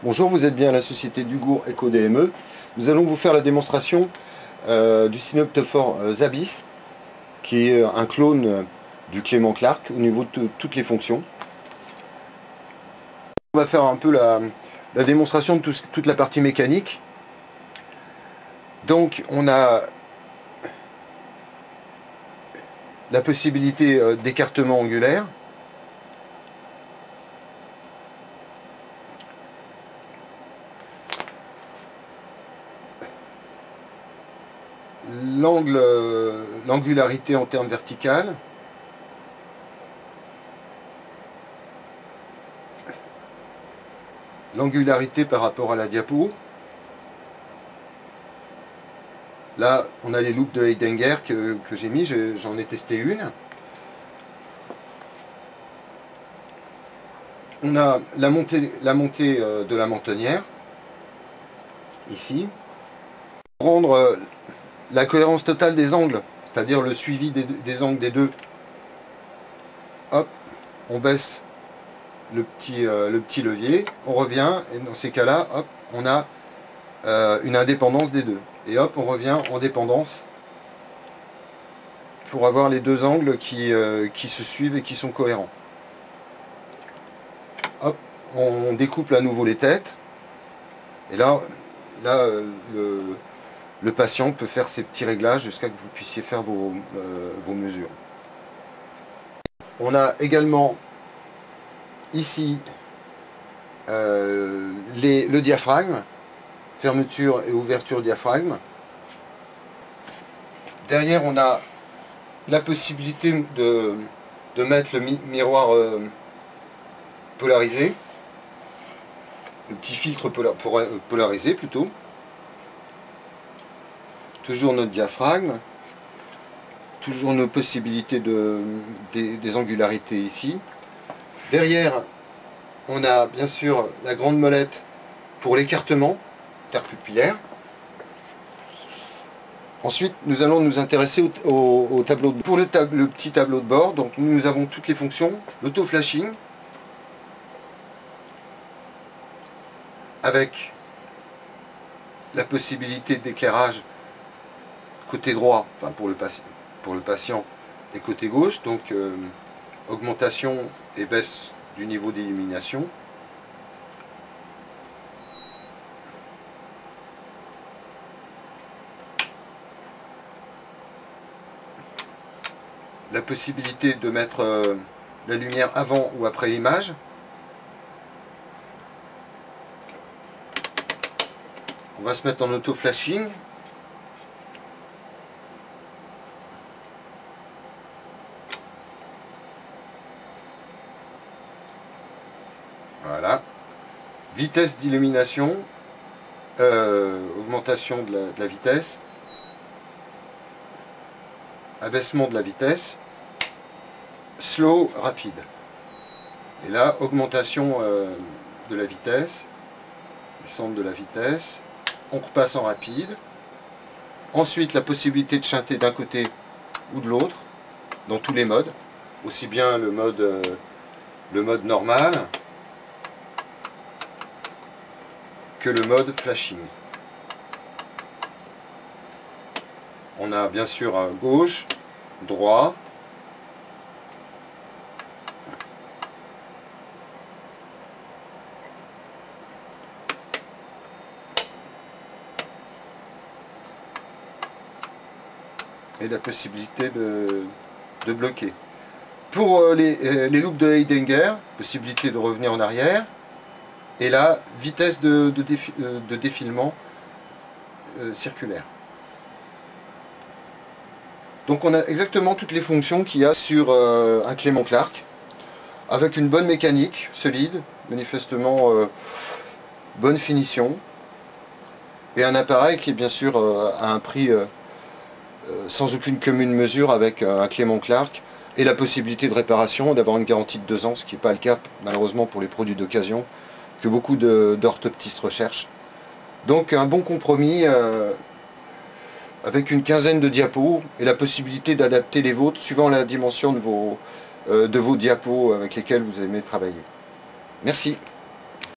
Bonjour, vous êtes bien à la société Dugour Eco DME. Nous allons vous faire la démonstration du Synoptophore Zabis, qui est un clone du Clément Clark au niveau de toutes les fonctions. On va faire un peu la démonstration de toute la partie mécanique. Donc on a la possibilité d'écartement angulaire. L'angularité en termes verticales, l'angularité par rapport à la diapo. Là, on a les loupes de Heidinger que j'ai mis, j'en ai testé une. On a la montée de la mentonnière, ici. Pour rendre la cohérence totale des angles, c'est-à-dire le suivi des angles des deux, hop, on baisse le petit levier, on revient, et dans ces cas-là, hop, on a une indépendance des deux. Et hop, on revient en dépendance pour avoir les deux angles qui se suivent et qui sont cohérents. Hop, on découple à nouveau les têtes. Et là le patient peut faire ses petits réglages jusqu'à que vous puissiez faire vos mesures. On a également ici le diaphragme, fermeture et ouverture diaphragme. Derrière, on a la possibilité de mettre le miroir polarisé, le petit filtre polarisé plutôt. Toujours notre diaphragme, toujours nos possibilités des angularités ici. Derrière, on a bien sûr la grande molette pour l'écartement interpupillaire. Ensuite, nous allons nous intéresser au tableau pour le petit tableau de bord. Donc nous avons toutes les fonctions, l'auto-flashing, avec la possibilité d'éclairage côté droit, enfin pour le patient, et côté gauche, donc augmentation et baisse du niveau d'illumination. La possibilité de mettre la lumière avant ou après image. On va se mettre en auto-flashing. Voilà. Vitesse d'illumination, augmentation de la vitesse, abaissement de la vitesse, slow, rapide. Et là, augmentation de la vitesse, descente de la vitesse, on repasse en rapide. Ensuite, la possibilité de chanter d'un côté ou de l'autre, dans tous les modes, aussi bien le mode normal que le mode flashing. On a bien sûr à gauche, droit, et la possibilité de bloquer. Pour les loupes de Heidinger, possibilité de revenir en arrière, et la vitesse de défilement circulaire. Donc on a exactement toutes les fonctions qu'il y a sur un Clément Clark, avec une bonne mécanique, solide, manifestement bonne finition, et un appareil qui est bien sûr à un prix sans aucune commune mesure avec un Clément Clark, et la possibilité de réparation, d'avoir une garantie de 2 ans, ce qui n'est pas le cas malheureusement pour les produits d'occasion, que beaucoup d'orthoptistes recherchent. Donc un bon compromis avec une quinzaine de diapos et la possibilité d'adapter les vôtres suivant la dimension de vos diapos avec lesquels vous aimez travailler. Merci.